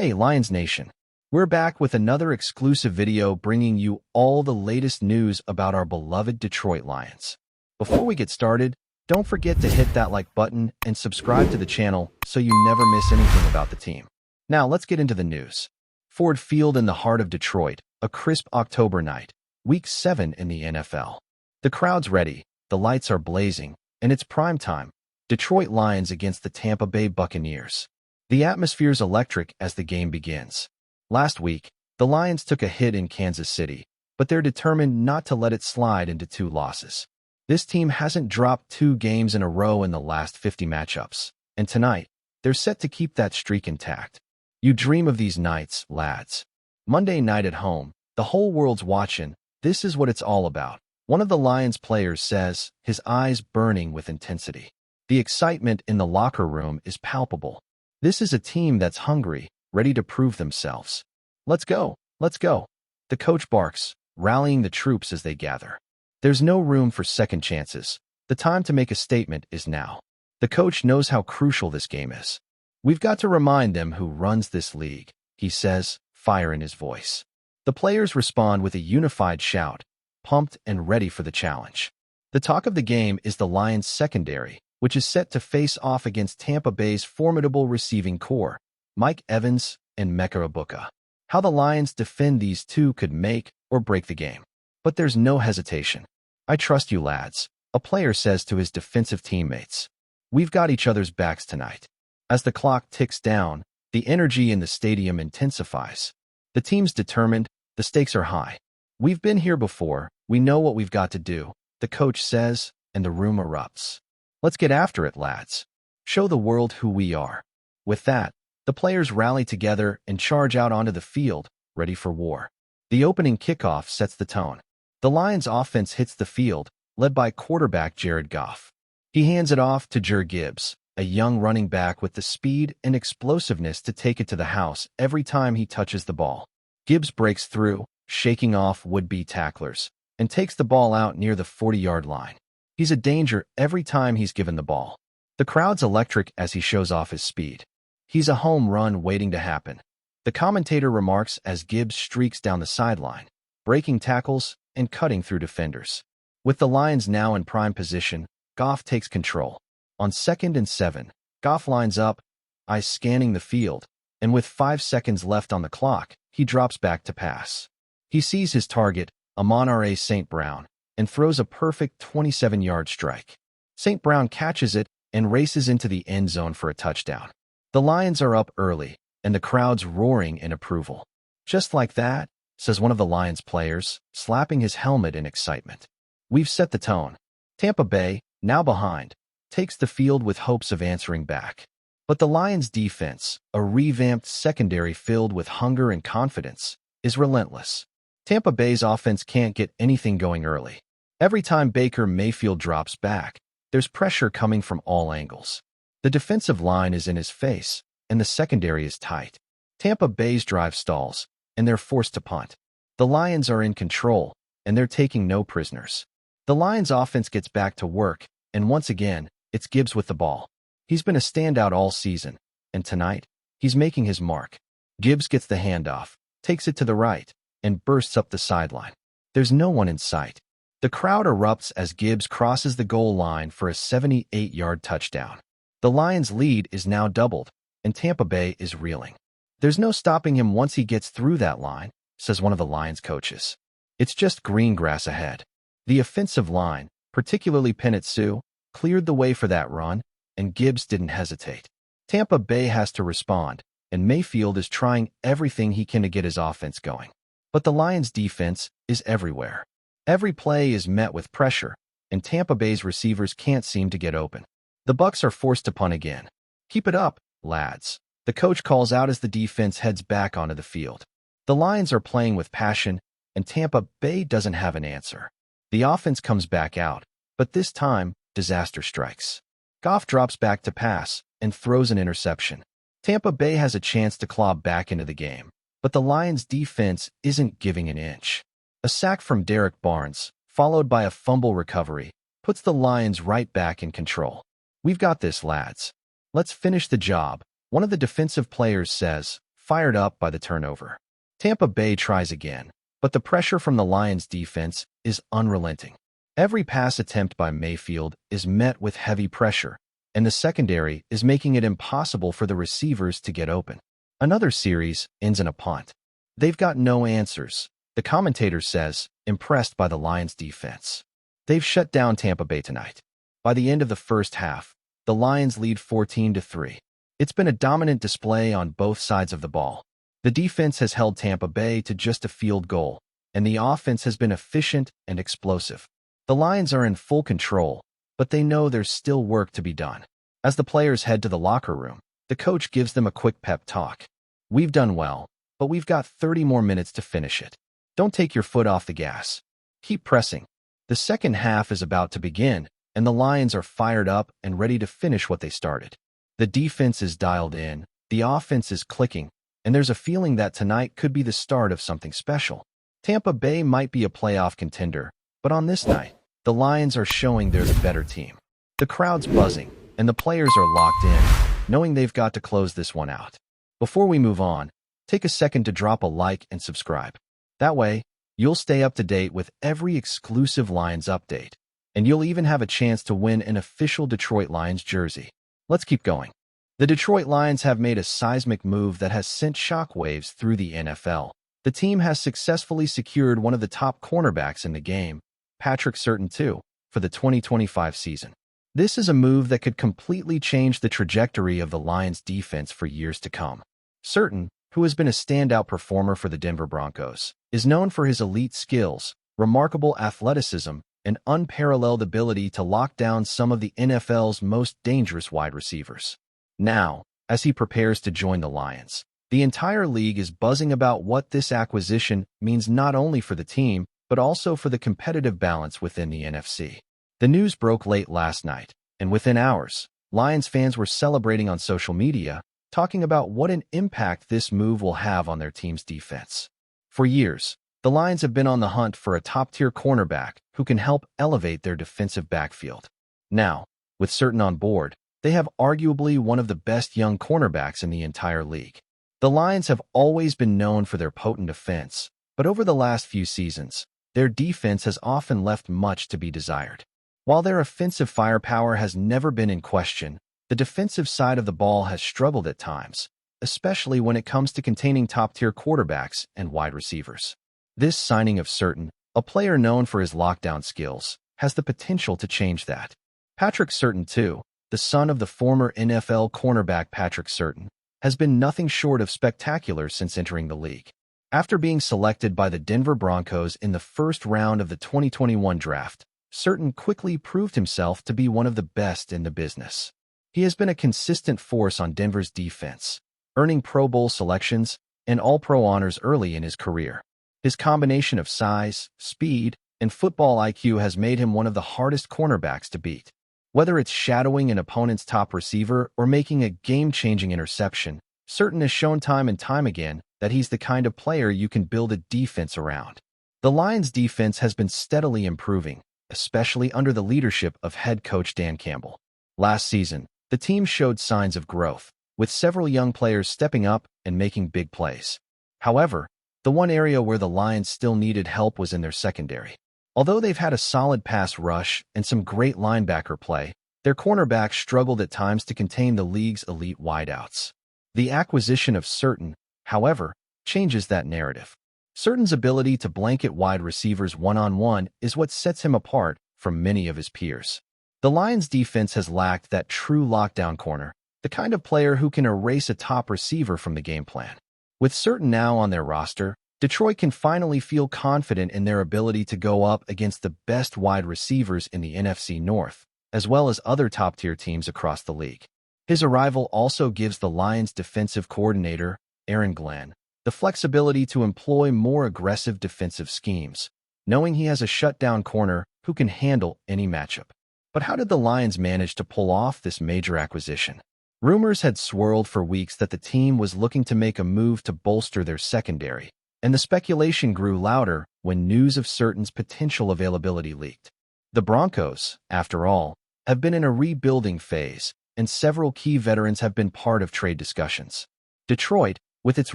Hey, Lions Nation! We're back with another exclusive video bringing you all the latest news about our beloved Detroit Lions. Before we get started, don't forget to hit that like button and subscribe to the channel so you never miss anything about the team. Now, let's get into the news. Ford Field in the heart of Detroit, a crisp October night, Week 7 in the NFL. The crowd's ready, the lights are blazing, and it's prime time. Detroit Lions against the Tampa Bay Buccaneers. The atmosphere's electric as the game begins. Last week, the Lions took a hit in Kansas City, but they're determined not to let it slide into 2 losses. This team hasn't dropped 2 games in a row in the last 50 matchups, and tonight, they're set to keep that streak intact. You dream of these nights, lads. Monday night at home, the whole world's watching. This is what it's all about. One of the Lions players says, his eyes burning with intensity. The excitement in the locker room is palpable. This is a team that's hungry, ready to prove themselves. Let's go, let's go. The coach barks, rallying the troops as they gather. There's no room for second chances. The time to make a statement is now. The coach knows how crucial this game is. We've got to remind them who runs this league, he says, fire in his voice. The players respond with a unified shout, pumped and ready for the challenge. The talk of the game is the Lions' secondary, which is set to face off against Tampa Bay's formidable receiving core, Mike Evans and Mecca Ibuka. How the Lions defend these two could make or break the game. But there's no hesitation. I trust you, lads, a player says to his defensive teammates. We've got each other's backs tonight. As the clock ticks down, the energy in the stadium intensifies. The team's determined, the stakes are high. We've been here before, we know what we've got to do, the coach says, and the room erupts. Let's get after it, lads. Show the world who we are. With that, the players rally together and charge out onto the field, ready for war. The opening kickoff sets the tone. The Lions' offense hits the field, led by quarterback Jared Goff. He hands it off to Jahmyr Gibbs, a young running back with the speed and explosiveness to take it to the house every time he touches the ball. Gibbs breaks through, shaking off would-be tacklers, and takes the ball out near the 40-yard line. He's a danger every time he's given the ball. The crowd's electric as he shows off his speed. He's a home run waiting to happen. The commentator remarks as Gibbs streaks down the sideline, breaking tackles and cutting through defenders. With the Lions now in prime position, Goff takes control. On 2nd and 7, Goff lines up, eyes scanning the field, and with 5 seconds left on the clock, he drops back to pass. He sees his target, Amon-Ra St. Brown, and throws a perfect 27-yard strike. St. Brown catches it and races into the end zone for a touchdown. The Lions are up early, and the crowd's roaring in approval. Just like that, says one of the Lions players, slapping his helmet in excitement. We've set the tone. Tampa Bay, now behind, takes the field with hopes of answering back. But the Lions' defense, a revamped secondary filled with hunger and confidence, is relentless. Tampa Bay's offense can't get anything going early. Every time Baker Mayfield drops back, there's pressure coming from all angles. The defensive line is in his face, and the secondary is tight. Tampa Bay's drive stalls, and they're forced to punt. The Lions are in control, and they're taking no prisoners. The Lions' offense gets back to work, and once again, it's Gibbs with the ball. He's been a standout all season, and tonight, he's making his mark. Gibbs gets the handoff, takes it to the right, and bursts up the sideline. There's no one in sight. The crowd erupts as Gibbs crosses the goal line for a 78-yard touchdown. The Lions' lead is now doubled, and Tampa Bay is reeling. There's no stopping him once he gets through that line, says one of the Lions coaches. It's just green grass ahead. The offensive line, particularly Penei Sewell, cleared the way for that run, and Gibbs didn't hesitate. Tampa Bay has to respond, and Mayfield is trying everything he can to get his offense going. But the Lions' defense is everywhere. Every play is met with pressure, and Tampa Bay's receivers can't seem to get open. The Bucs are forced to punt again. Keep it up, lads, the coach calls out as the defense heads back onto the field. The Lions are playing with passion, and Tampa Bay doesn't have an answer. The offense comes back out, but this time, disaster strikes. Goff drops back to pass and throws an interception. Tampa Bay has a chance to claw back into the game, but the Lions' defense isn't giving an inch. A sack from Derek Barnes, followed by a fumble recovery, puts the Lions right back in control. We've got this, lads. Let's finish the job, one of the defensive players says, fired up by the turnover. Tampa Bay tries again, but the pressure from the Lions' defense is unrelenting. Every pass attempt by Mayfield is met with heavy pressure, and the secondary is making it impossible for the receivers to get open. Another series ends in a punt. They've got no answers, the commentator says, impressed by the Lions' defense. They've shut down Tampa Bay tonight. By the end of the first half, the Lions lead 14-3. It's been a dominant display on both sides of the ball. The defense has held Tampa Bay to just a field goal, and the offense has been efficient and explosive. The Lions are in full control, but they know there's still work to be done. As the players head to the locker room, the coach gives them a quick pep talk. "We've done well, but we've got 30 more minutes to finish it. Don't take your foot off the gas. Keep pressing." The second half is about to begin, and the Lions are fired up and ready to finish what they started. The defense is dialed in, the offense is clicking, and there's a feeling that tonight could be the start of something special. Tampa Bay might be a playoff contender, but on this night, the Lions are showing they're the better team. The crowd's buzzing, and the players are locked in, knowing they've got to close this one out. Before we move on, take a second to drop a like and subscribe. That way, you'll stay up to date with every exclusive Lions update, and you'll even have a chance to win an official Detroit Lions jersey. Let's keep going. The Detroit Lions have made a seismic move that has sent shockwaves through the NFL. The team has successfully secured one of the top cornerbacks in the game, Patrick SURTAIN II, for the 2025 season. This is a move that could completely change the trajectory of the Lions' defense for years to come. SURTAIN, who has been a standout performer for the Denver Broncos, is known for his elite skills, remarkable athleticism, and unparalleled ability to lock down some of the NFL's most dangerous wide receivers. Now, as he prepares to join the Lions, the entire league is buzzing about what this acquisition means not only for the team, but also for the competitive balance within the NFC. The news broke late last night, and within hours, Lions fans were celebrating on social media, talking about what an impact this move will have on their team's defense. For years, the Lions have been on the hunt for a top-tier cornerback who can help elevate their defensive backfield. Now, with SURTAIN on board, they have arguably one of the best young cornerbacks in the entire league. The Lions have always been known for their potent offense, but over the last few seasons, their defense has often left much to be desired. While their offensive firepower has never been in question, the defensive side of the ball has struggled at times, especially when it comes to containing top-tier quarterbacks and wide receivers. This signing of SURTAIN, a player known for his lockdown skills, has the potential to change that. Patrick SURTAIN II, the son of the former NFL cornerback Patrick SURTAIN, has been nothing short of spectacular since entering the league. After being selected by the Denver Broncos in the first round of the 2021 draft, SURTAIN quickly proved himself to be one of the best in the business. He has been a consistent force on Denver's defense, earning Pro Bowl selections and All-Pro honors early in his career. His combination of size, speed, and football IQ has made him one of the hardest cornerbacks to beat. Whether it's shadowing an opponent's top receiver or making a game-changing interception, SURTAIN has shown time and time again that he's the kind of player you can build a defense around. The Lions' defense has been steadily improving, especially under the leadership of head coach Dan Campbell. Last season, the team showed signs of growth, with several young players stepping up and making big plays. However, the one area where the Lions still needed help was in their secondary. Although they've had a solid pass rush and some great linebacker play, their cornerbacks struggled at times to contain the league's elite wideouts. The acquisition of SURTAIN, however, changes that narrative. SURTAIN's ability to blanket wide receivers one-on-one is what sets him apart from many of his peers. The Lions' defense has lacked that true lockdown corner, the kind of player who can erase a top receiver from the game plan. With SURTAIN now on their roster, Detroit can finally feel confident in their ability to go up against the best wide receivers in the NFC North, as well as other top-tier teams across the league. His arrival also gives the Lions' defensive coordinator, Aaron Glenn, the flexibility to employ more aggressive defensive schemes, knowing he has a shutdown corner who can handle any matchup. But how did the Lions manage to pull off this major acquisition? Rumors had swirled for weeks that the team was looking to make a move to bolster their secondary, and the speculation grew louder when news of SURTAIN's potential availability leaked. The Broncos, after all, have been in a rebuilding phase, and several key veterans have been part of trade discussions. Detroit, with its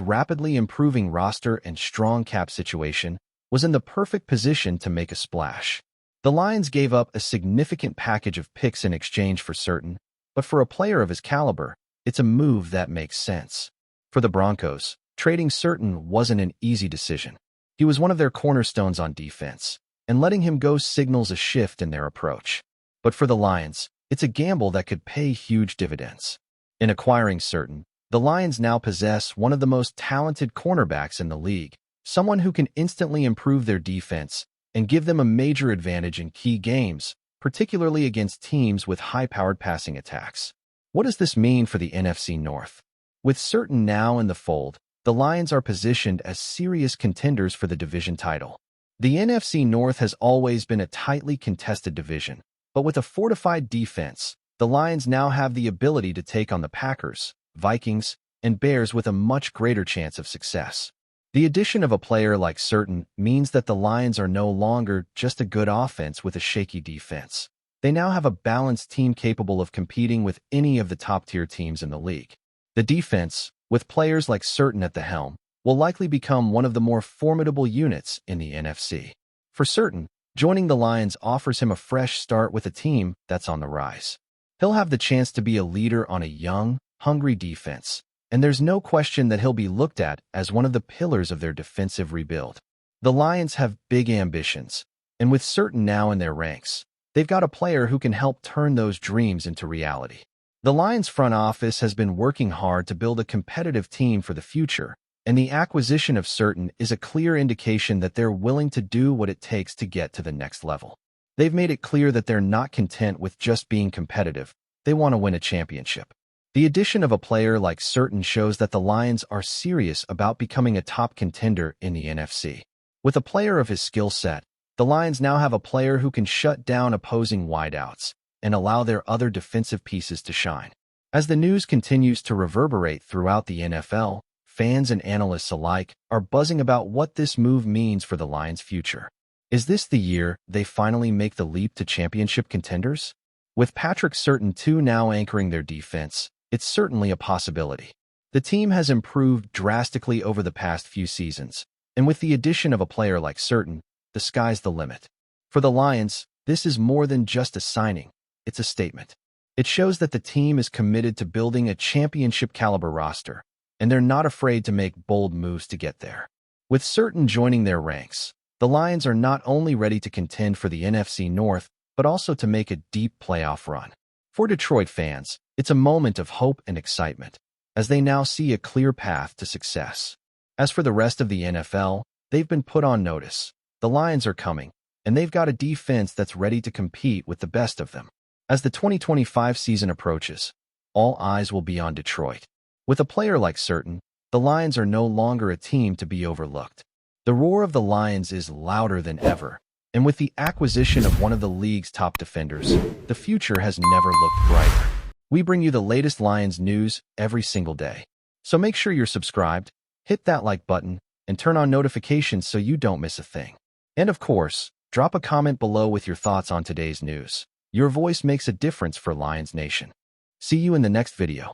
rapidly improving roster and strong cap situation, was in the perfect position to make a splash. The Lions gave up a significant package of picks in exchange for SURTAIN, but for a player of his caliber, it's a move that makes sense. For the Broncos, trading SURTAIN wasn't an easy decision. He was one of their cornerstones on defense, and letting him go signals a shift in their approach. But for the Lions, it's a gamble that could pay huge dividends. In acquiring SURTAIN, the Lions now possess one of the most talented cornerbacks in the league, someone who can instantly improve their defense and give them a major advantage in key games, particularly against teams with high-powered passing attacks. What does this mean for the NFC North? With SURTAIN now in the fold, the Lions are positioned as serious contenders for the division title. The NFC North has always been a tightly contested division, but with a fortified defense, the Lions now have the ability to take on the Packers, Vikings, and Bears with a much greater chance of success. The addition of a player like SURTAIN means that the Lions are no longer just a good offense with a shaky defense. They now have a balanced team capable of competing with any of the top-tier teams in the league. The defense, with players like SURTAIN at the helm, will likely become one of the more formidable units in the NFC. For SURTAIN, joining the Lions offers him a fresh start with a team that's on the rise. He'll have the chance to be a leader on a young, hungry defense, and there's no question that he'll be looked at as one of the pillars of their defensive rebuild. The Lions have big ambitions, and with SURTAIN now in their ranks, they've got a player who can help turn those dreams into reality. The Lions front office has been working hard to build a competitive team for the future, and the acquisition of SURTAIN is a clear indication that they're willing to do what it takes to get to the next level. They've made it clear that they're not content with just being competitive. They want to win a championship. The addition of a player like SURTAIN shows that the Lions are serious about becoming a top contender in the NFC. With a player of his skill set, the Lions now have a player who can shut down opposing wideouts and allow their other defensive pieces to shine. As the news continues to reverberate throughout the NFL, fans and analysts alike are buzzing about what this move means for the Lions' future. Is this the year they finally make the leap to championship contenders? With Patrick Surtain too now anchoring their defense, it's certainly a possibility. The team has improved drastically over the past few seasons, and with the addition of a player like Surtain, the sky's the limit. For the Lions, this is more than just a signing, it's a statement. It shows that the team is committed to building a championship-caliber roster, and they're not afraid to make bold moves to get there. With Surtain joining their ranks, the Lions are not only ready to contend for the NFC North, but also to make a deep playoff run. For Detroit fans, it's a moment of hope and excitement, as they now see a clear path to success. As for the rest of the NFL, they've been put on notice. The Lions are coming, and they've got a defense that's ready to compete with the best of them. As the 2025 season approaches, all eyes will be on Detroit. With a player like Surtain, the Lions are no longer a team to be overlooked. The roar of the Lions is louder than ever, and with the acquisition of one of the league's top defenders, the future has never looked brighter. We bring you the latest Lions news every single day. So make sure you're subscribed, hit that like button, and turn on notifications so you don't miss a thing. And of course, drop a comment below with your thoughts on today's news. Your voice makes a difference for Lions Nation. See you in the next video.